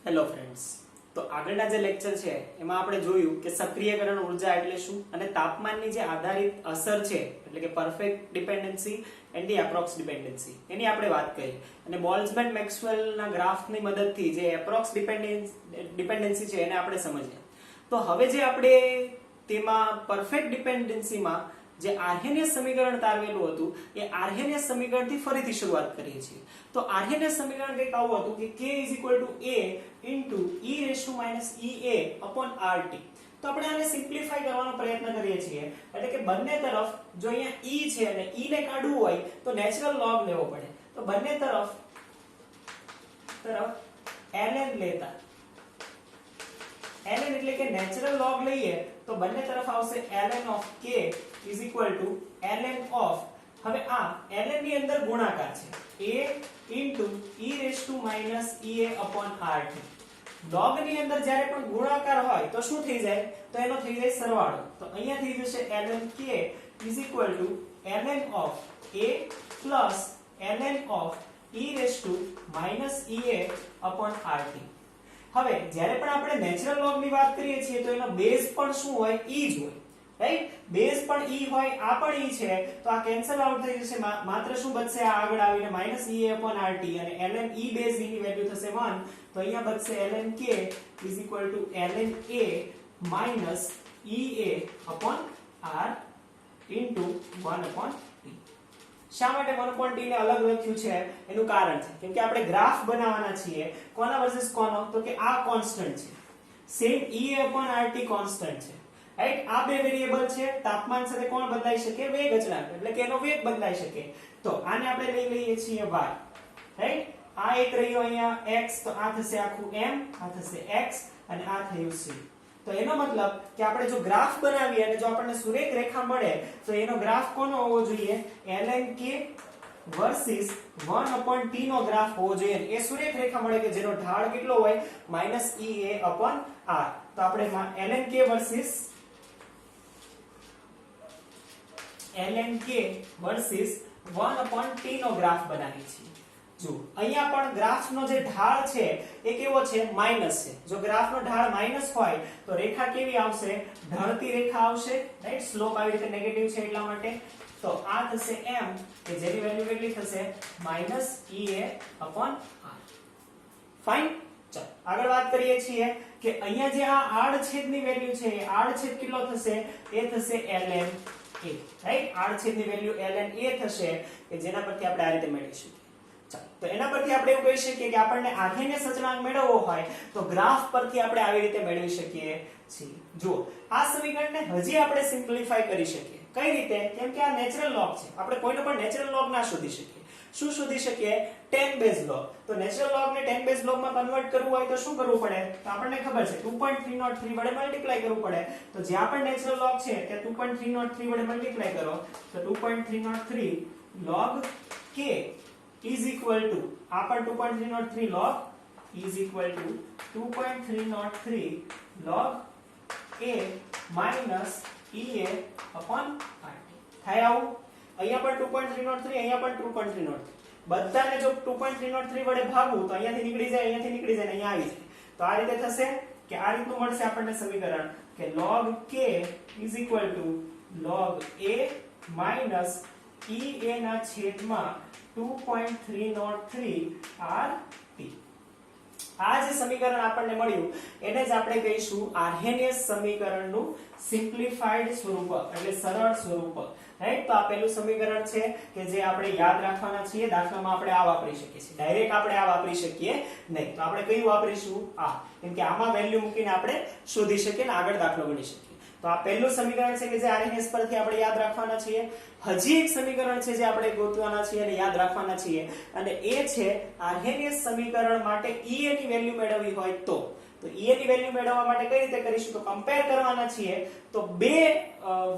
Hello friends, તો આગળના જે લેક્ચર છે એમાં આપણે જોયું કે સક્રિયકરણ ઉર્જા એટલે શું અને તાપમાનની જે આધારિત અસર છે એટલે કે perfect dependency and the approx dependency એની આપણે વાત કરી અને બોલ્ટ્ઝમેન મેક્સવેલના ગ્રાફની મદદથી જે એપ્રોક્સ ડિપેન્ડન્સી છે એને આપણે સમજ્યા. તો હવે જે આપણે તેમાં પરફેક્ટ ડિપેન્ડન્સીમાં જે આર્હેનિયસ સમીકરણ તારવેલું હતું એ આર્હેનિયસ સમીકરણથી ફરીથી શરૂઆત કરીએ છીએ. તો આર્હેનિયસ સમીકરણ કંઈક આવું હતું કે k a * e⁻ ea/RT. તો આપણે આને સિમ્પ્લિફાય કરવાનો પ્રયત્ન કરીએ છીએ એટલે કે બંને તરફ જો અહીંયા e છે અને e ને કાઢવું હોય તો નેચરલ લોગ લેવો પડે. તો બંને તરફ ln લેતા ln એટલે કે નેચરલ લોગ લઈએ તો બંને તરફ આવશે ln of k = ln of, હવે આ ln ની અંદર ગુણાકાર છે a * e⁻ea/RT. log ની અંદર જ્યારે પણ ગુણાકાર હોય તો શું થઈ જાય તો એનો થઈ જાય સરવાળો. તો અહીંયા થઈ જશે ln k = ln of a plus ln of e⁻ea/RT. હવે જ્યારે પણ આપણે નેચરલ લોગ ની વાત કરીએ છીએ તો એનો બેઝ પણ શું હોય e જ હોય, રાઈટ? બેઝ પણ e હોય, આ પણ e છે તો આ કેન્સલ આઉટ થઈ જશે. માત્ર શું બચશે આ આગળ આવીને -ea/RT અને ln e બેઝ e ની વેલ્યુ થશે 1. તો અહીંયા બચશે ln k = ln a - ea/r * 1/t. શા માટે 1/t ને અલગ લખ્યું છે એનું કારણ છે કેમ કે આપણે ગ્રાફ બનાવવાના છીએ કોના વર્સિસ કોનો, તો કે આ કોન્સ્ટન્ટ છે સેમ ea/RT કોન્સ્ટન્ટ છે, રાઈટ? આ બે વેરીએબલ છે, તાપમાન સાથે કોણ બદલાઈ શકે? વેગ અચળાંક, એટલે કે એનો વેગ બદલાઈ શકે. તો આને આપણે લઈ લઈએ છીએ y, રાઈટ? આ એક રહ્યો અહીંયા x, તો આ થશે આખું m, આ થશે x અને આ થયું c. તો એનો મતલબ કે આપણે જો ગ્રાફ બનાવીએ અને જો આપણને સુરેખ રેખા મળે તો એનો ગ્રાફ કોનો હોવો જોઈએ? ln k વર્સિસ 1/t નો ગ્રાફ હોવો જોઈએ. એ સુરેખ રેખા મળે કે જેનો ઢાળ કેટલો હોય? -ea/r. તો આપણે ln k versus ln k versus 1/t નો ગ્રાફ બનાવીએ છીએ. જો અહીંયા પણ ગ્રાફનો જે ઢાળ છે એ કેવો છે? માઈનસ છે. જો ગ્રાફનો ઢાળ માઈનસ હોય તો રેખા કેવી આવશે? ઢળતી રેખા આવશે, રાઈટ? સ્લોપ આવી રીતે નેગેટિવ છે એટલા માટે. તો આ થશે m કે જેની વેલ્યુ કેટલી થશે? -ea/r. ફાઇન. ચાલો આગળ વાત કરીએ છીએ કે અહીંયા જે આ આડછેદની વેલ્યુ છે એ આડછેદ કેટલો થશે? એ થશે ln a, રાઈટ? આડછેદની વેલ્યુ ln a થશે કે જેના પરથી આપણે આ રીતે મેળવીશું. તો એના પરથી આપણે એવું કહી શકીએ કે આપણને આર્હેનિયસ અચળાંક મેળવવો હોય તો ગ્રાફ પરથી આપણે આવી રીતે મેળવી શકીએ છીએ. જુઓ આ સમીકરણને હજી આપણે સિમ્પ્લિફાય કરી શકીએ. કઈ રીતે? કેમ કે આ નેચરલ લોગ છે, આપણે કોઈનો પણ નેચરલ લોગ ના શોધી શકીએ. શું શોધી શકીએ? 10 બેઝ લોગ. તો નેચરલ લોગ ને 10 બેઝ લોગ માં કન્વર્ટ કરવું હોય તો શું કરવું પડે? તો આપણને ખબર છે 2.303 વડે મલ્ટીપ્લાય કરવું પડે. તો જ્યાં પણ નેચરલ લોગ છે ત્યાં 2.303 વડે મલ્ટીપ્લાય કરો તો 2.303 log k is equal to, આ પણ 2.303 log is equal to 2.303 log a minus ea/RT. થાય આવું? અહીંયા પણ 2.303, અહીંયા પણ 2.303. બધાને જો 2.303 વડે ભાગવું તો અહીંયાથી નીકળી જાય, અહીંયાથી નીકળી જાય, અહીંયા આવી જાય. તો આ રીતે થશે કે આ રીતનું મળશે આપણને સમીકરણ કે log k is equal to log a minus ea/2.303 RT. આ જે સમીકરણ આપણને મળ્યું એને જ આપણે કહીશું આર્હેનિયસ સમીકરણનું સિમ્પ્લિફાઈડ સ્વરૂપ એટલે સરળ સ્વરૂપ, રાઈટ? તો આ પહેલું સમીકરણ છે કે જે આપણે યાદ રાખવાના છીએ. દાખલામાં આપણે આ વાપરી શકીએ છીએ, ડાયરેક્ટ આપણે આ વાપરી શકીએ નહીં. તો આપણે કયું વાપરીશું? આ, કેમ કે આમાં વેલ્યુ મૂકીને આપણે શોધી શકીએ ને આગળ દાખલો ગણી શકીએ. તો આ પહેલું સમીકરણ છે કે જે આર્હેનિયસ પરથી આપણે યાદ રાખવાના છીએ. હજી એક સમીકરણ છે જે આપણે ગોતવાના છીએ અને યાદ રાખવાના છીએ અને એ છે આર્હેનિયસ સમીકરણ માટે ea ની વેલ્યુ મેળવવી હોય તો ea ની વેલ્યુ મેળવવા માટે કઈ રીતે કરીશું? તો કમ્પેર કરવાના છીએ. તો બે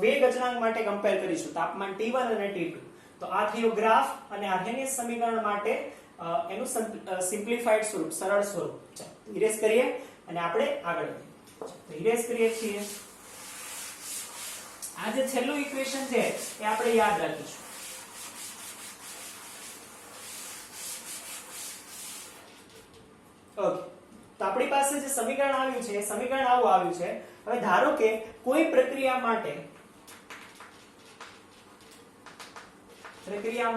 વેગ અચળાંક માટે કમ્પેર કરીશું, તાપમાન T1 અને T2. તો આ થયો ગ્રાફ અને આર્હેનિયસ સમીકરણ માટે એનું સિમ્પ્લિફાઈડ સ્વરૂપ, સરળ સ્વરૂપ. ચાલો ઇરેઝ કરીએ અને આપણે આગળ વધીએ. તો ઇરેઝ કરીએ છીએ. આ જે છેલ્લું ઇક્વેશન છે એ આપણે યાદ રાખીશું. ઓકે, તો આપણી પાસે જે સમીકરણ આવ્યું છે એ સમીકરણ આવું આવ્યું છે. હવે ધારો કે કોઈ પ્રક્રિયા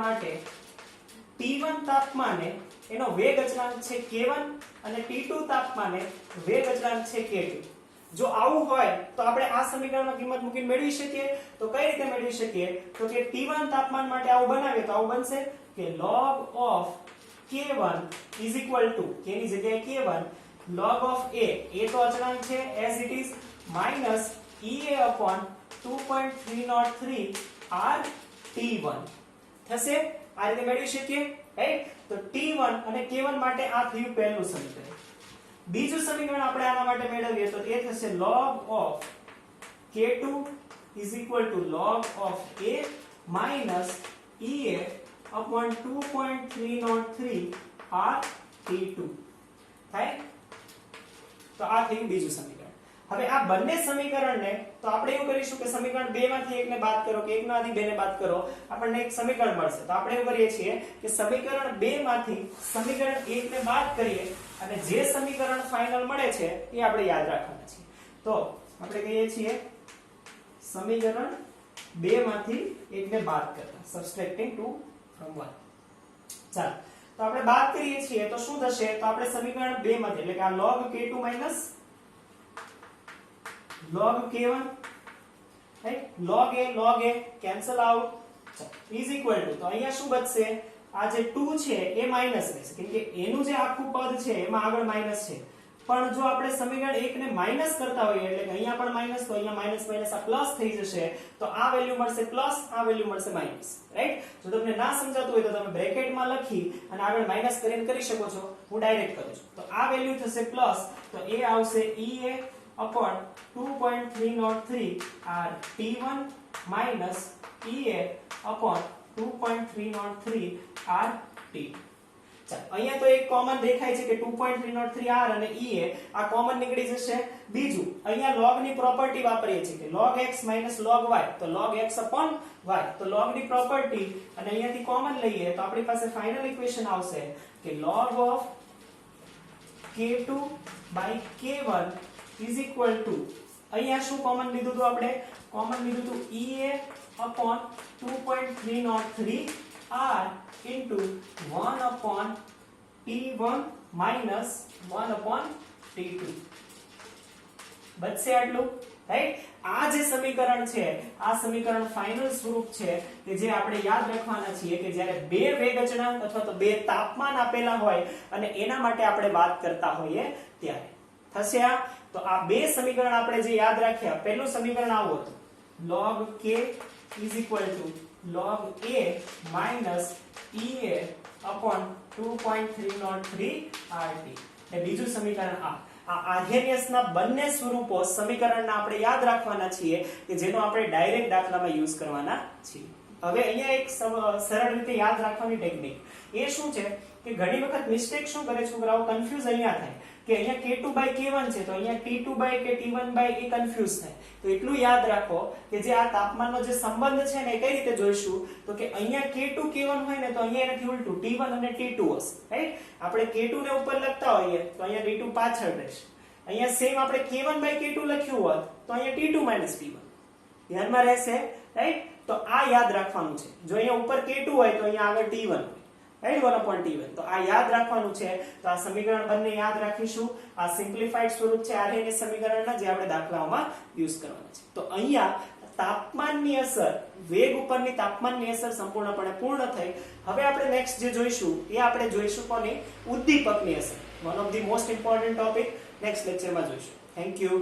માટે T1 તાપમાને એનો વેગ અચળાંક છે K1 અને T2 તાપમાને વેગ અચળાંક છે K2. જો આવું હોય તો આપણે આ સમીકરણમાં કિંમત મૂકીને મેળવી શકીએ. તો કઈ રીતે મેળવી શકીએ? તો કે T1 તાપમાન માટે આવું બનાવીએ તો આવું બનશે કે log of K1 is equal to K ની જગ્યાએ K1 log of A તો અચળાંક છે as it is minus EA upon 2.303 R T1 થશે. આ રીતે મેળવી શકીએ, રાઈટ? તો T1 અને K1 માટે આ થયું પહેલું સમીકરણ. બીજું સમીકરણ આપણે આના માટે મેળવીએ તો એ થશે log of K2 is equal to log of A minus EA upon 2.303 R T2 થાય. તો આ થયું બીજું સમીકરણ. હવે આ બંને સમીકરણને તો આપણે એવું કરીશું કે સમીકરણ 2 માંથી એકને બાદ કરો કે 1 માંથી 2 ને બાદ કરો, આપણને એક સમીકરણ મળશે. તો આપણે એવું કરીએ છીએ કે સમીકરણ 2 માંથી સમીકરણ 1 ને બાદ કરીએ અને જે સમીકરણ ફાઇનલ મળે છે એ આપણે યાદ રાખવાના છે. તો આપણે કહીએ છીએ સમીકરણ 2 માંથી 1 ને બાદ કરતા, subtracting 2 from 1. ચાલો તો આપણે બાદ કરીએ છીએ તો શું થશે? તો આપણે સમીકરણ 2 માંથી એટલે કે આ log K2 minus log K1, right? log A cancel out is equal to, તો અહીંયા શું બચશે? આ જે 2 છે એ માઈનસ રહેશે કેમ કે એનું જે આખું પદ છે એમાં આગળ માઈનસ છે. પણ જો આપણે સમીકરણ 1 ને માઈનસ કરતા હોઈએ એટલે કે અહીંયા પણ માઈનસ તો અહીંયા માઈનસ માઈનસ આ પ્લસ થઈ જશે. તો આ વેલ્યુ મળશે પ્લસ, આ વેલ્યુ મળશે માઈનસ, રાઈટ? જો તમને ના સમજાતું હોય તો તમે બ્રેકેટમાં લખી અને આગળ માઈનસ કરીને કરી શકો છો. હું ડાયરેક્ટ કરું છું. તો આ વેલ્યુ થશે પ્લસ, તો એ આવશે EA upon 2.303 R T1 minus EA upon 2.303 R T2. ચાલો અહીંયા તો એક કોમન દેખાય છે કે 2.303 R અને EA આ કોમન નીકળી જશે. બીજું અહીંયા log ની પ્રોપર્ટી વાપરીએ છીએ કે log x minus log y, તો log x upon y. તો log ની પ્રોપર્ટી અને અહીંયાથી કોમન લઈએ તો આપણી પાસે ફાઇનલ ઇક્વેશન આવશે કે log of K2 by K1 is equal to, અહીંયા શું કોમન લીધું હતું આપણે? કોમન લીધું હતું EA upon 2.303 R into 1 upon T1 minus 1 upon T2. બચશે આટલું, રાઈટ? આ જે સમીકરણ છે આ સમીકરણ ફાઇનલ સ્વરૂપ છે કે જે આપણે યાદ રાખવાના છીએ કે જ્યારે બે વેગ અચળાંક અથવા તો બે તાપમાન આપેલા હોય અને એના માટે આપણે વાત કરતા હોઈએ ત્યારે થશે આ. તો આ બે સમીકરણ આપણે જે યાદ રાખ્યા, પહેલું સમીકરણ આવું હતું log K is equal to log A minus EA upon 2.303 RT. અને બીજું સમીકરણ આ આર્હેનિયસના બંને સ્વરૂપો સમીકરણના આપણે યાદ રાખવાના છીએ કે જેનો આપણે ડાયરેક્ટ દાખલામાં યુઝ કરવાના છીએ. હવે અહીંયા એક સરળ રીતે યાદ રાખવાની ટેકનિક એ શું છે કે ઘણી વખત મિસ્ટેક શું કરે છોકરાઓ, કન્ફ્યુઝ અહીંયા થાય કે અહીંયા K2 by K1 છે તો અહીંયા T2 by કે T1 by એ કન્ફ્યુઝ થાય. તો એટલું યાદ રાખો કે જે આ તાપમાનનો જે સંબંધ છે ને એ કઈ રીતે જોઈશું તો કે અહીંયા K2 K1 હોય ને તો અહીંયા એનાથી ઉલટું T1 અને T2 હશે, રાઈટ? આપણે K2 ને ઉપર લખતા હોઈએ તો અહીંયા T2 પાછળ રહેશે. અહીંયા સેમ આપણે K1 by K2 લખ્યું હોત તો અહીંયા T2 minus T1 ધ્યાનમાં રહેશે, રાઈટ? તો આ યાદ રાખવાનું છે. જો અહીંયા ઉપર K2 હોય તો અહીંયા આગળ T1 હોય, રાઈટ? 1 upon T1. તો આ યાદ રાખવાનું છે. તો આ સમીકરણ બંને યાદ રાખીશું. આ સિમ્પ્લિફાઈડ સ્વરૂપ છે આર્હેનિયસ સમીકરણના જે આપણે દાખલાઓમાં યુઝ કરવાના છે. તો અહીંયા તાપમાનની અસર, વેગ ઉપરની તાપમાનની અસર સંપૂર્ણપણે પૂર્ણ થઈ. હવે આપણે નેક્સ્ટ જે જોઈશું એ આપણે જોઈશું કોની? ઉદ્દીપકની અસર. One of the most important topic next લેક્ચરમાં જોઈશું. Thank you.